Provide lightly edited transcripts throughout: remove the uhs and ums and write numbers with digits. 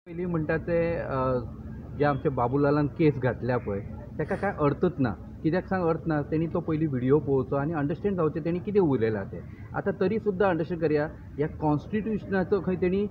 पहिली म्हणटा ते जे आमचे बाबूलालान केस घातल्या पळय ताका काय अर्थच ना. कित्याक सांग अर्थ ना. तेणी तो पयलीं व्हिडियो पळोवचो आनी अंडरस्टँड जावचें तेणी कितें उलयलां तें. आतां तरी सुद्दां अंडरस्टँड करया ह्या कॉन्स्टिट्युशनाचो खंय तेणी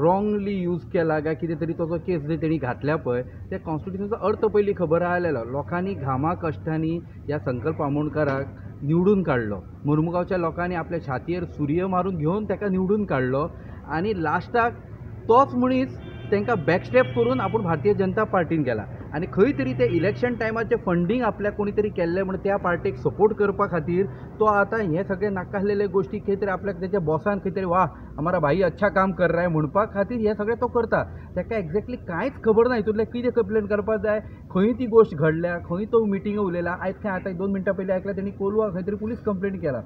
रॉंगली यूज केला काय कितें तरी तो केस जे तेणी घातल्या पळय त्या कॉन्स्टिट्युशनाचो अर्थ पयलीं खबर आसलेलो. लोकांनी घामा कश्टांनी ह्या संकल्प आमोणकाराक निवडून काडलो. मुर्मुगांवच्या लोकांनी आपल्या छातयेर सुरय मारून घेवन ताका निवडून काडलो आनी लास्टाक तोच मनीस तांकां बॅकस्टेप करून आपूण भारतीय जनता पार्टीन गेला आनी खंय तरी ते इलेक्शन टायमाचें फंडींग आपल्याक कोणी तरी केल्लें म्हण त्या पार्टीक सपोर्ट करपा खातीर तो आतां हे सगळे नाकासलेले गोश्टी खंय तरी आपल्याक तेच्या बॉसान खंय तरी वा हमारा भाई अच्छा काम कर रहा है म्हणपा खातीर हे सगळें तो करता. ताका एक्झॅक्टली कांयच खबर ना हितूंतलें कितें कंप्लेन करपाक जाय, खंय ती गोश्ट घडल्या, खंय तो मिटींग उलयला. आयज खंय आतां 2 मिनटां पयलीं आयकलां तेणी कोलवा खंय तरी पुलीस कंप्लेंट केला.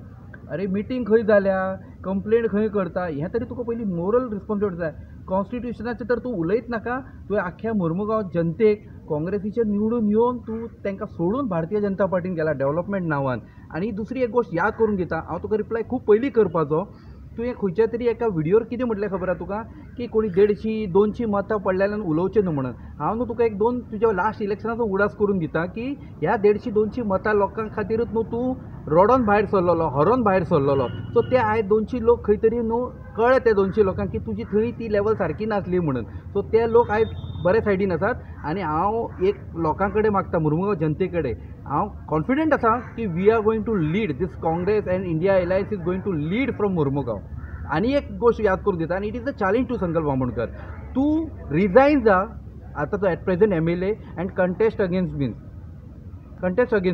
अरे मिटींग खंय जाल्या, कंप्लेंट खंय करता, हें तरी तुका पयलीं मोरल रिस्पॉन्सिबिलिटी जाय. कॉन्स्टिट्युशनाचें तर तूं उलयत नाका. तुवें आख्ख्या मुर्मुगांव जनतेक काँग्रेसीचेर निवडून येवन तूं तांकां सोडून भारतीय जनता पार्टीन गेला डेव्हलपमेंट नांवान. आनी दुसरी एक गोश्ट याद करून दिता, हांव तुका रिप्लाय खूब पयलीं करपाचो. तुवें खंयच्या तरी एका व्हिडियोर कितें म्हटलें खबर आहा तुका की कोणी 150-200 मतां पडलेल्यान उलोवचें न्हू म्हणून. हांव न्हू तुका एक 2 तुज्या लास्ट इलेक्शनाचो उडास करून दिता की ह्या 150-200 मतां लोकां खातीरच न्हू तूं रडोन भायर सरलेलो, हरोन भायर सरलेलो. सो ते आयज 200 लोक खंय तरी न्हू कळ्ळे ते 200 लोकांक की तुजी थंय ती लेवल सारकी नासली म्हणून. सो ते लोक आयज बरे सायडीन आसात आनी हांव एक लोकां कडेन मागता, मुर्मुगांव जनते कडेन हांव कॉन्फिडंट आसा की we are going to lead this Congress and India alliance is going to lead from Mormugao. आनी एक गोश्ट याद करून दिता आनी it is a challenge to Sankalp Amonkar. तूं रिजायन जा आतां तो at present MLA and contest against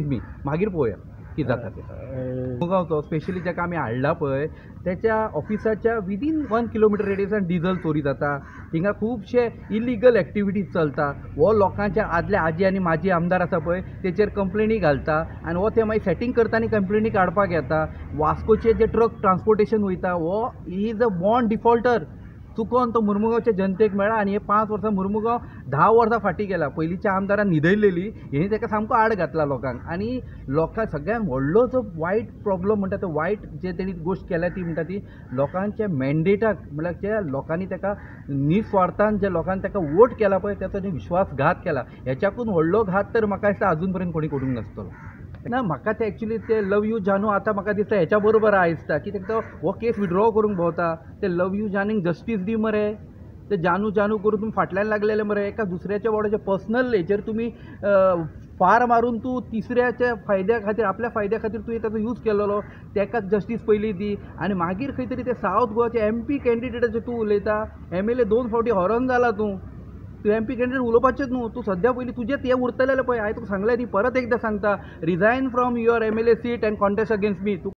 मी मागीर पळोवया कितें जाता तें. मुर्मुगांवचो स्पेशली जाका आमी हाडला पळय त्याच्या ऑफिसाच्या विदीन 1 किलोमिटर रेडियसान डिझल चोरी जाता. हिंगा खुबशे इलिगल एक्टिविटीज चलता. हो लोकांचे आदले आजी आनी माजी आमदार आसा पळय तेचेर कंप्लेनी घालता आनी हो ते मागीर सेटींग करता आनी कंप्लेनी काडपाक येता. वास्कोचे जे ट्रक ट्रान्सपोर्टेशन वयता हो इज अ बॉर्न डिफॉल्टर. चुकोन तो मुर्मुगांवच्या जनतेक मेळ्ळा आनी हे 5 वर्सां मुर्मुगांव 10 वर्सां फाटीं गेला. पयलींच्या आमदारान न्हिदयलेली हेणी ताका सामको आड घातला लोकांक. आनी लोकांक सगळ्यान व्हडलो जो वायट प्रॉब्लम म्हणटा तो वायट जे तेणी गोश्ट केल्या ती म्हणटा ती लोकांच्या मॅन्डेटाक म्हळ्यार जे लोकांनी ताका निस्वार्थान जे लोकांनी ताका वोट केला पळय ताचो विश्वासघात केला. हेच्याकून व्हडलो घात तर म्हाका दिसता अजून पर्यंत कोणी करूंक नासतलो. ना म्हाका ते एक्चुली ते लव यू जानू आतां म्हाका दिसता हेच्या बरोबर आयसता कित्याक तो हो केस विड्रॉ करूंक भोंवता. ते लव यू जानूक जस्टीस दी मरे. ते जानू करून तुमी फाटल्यान लागलेले मरे. एका दुसऱ्याच्या बाबड्याच्या पर्सनल हेचेर तुमी फार मारून तूं तिसऱ्याच्या फायद्या खातीर आपल्या फायद्या खातीर तुवें ताचो यूज केलेलो. ताकाच जस्टीस पयलीं दी आनी मागीर खंय तरी ते सावथ गोवाचे MP कॅन्डिडेटाचेर तूं उलयता. MLA 2 फावटी हरोन जाला तूं MP कॅन्डिडेट उलोवपाचेच न्हू. तूं सद्या पयलीं तुजेंच हें उरतलेलें पळय. हांवें तुका सांगलें न्ही परत एकदां सांगता resign from your MLA seat and contest against me.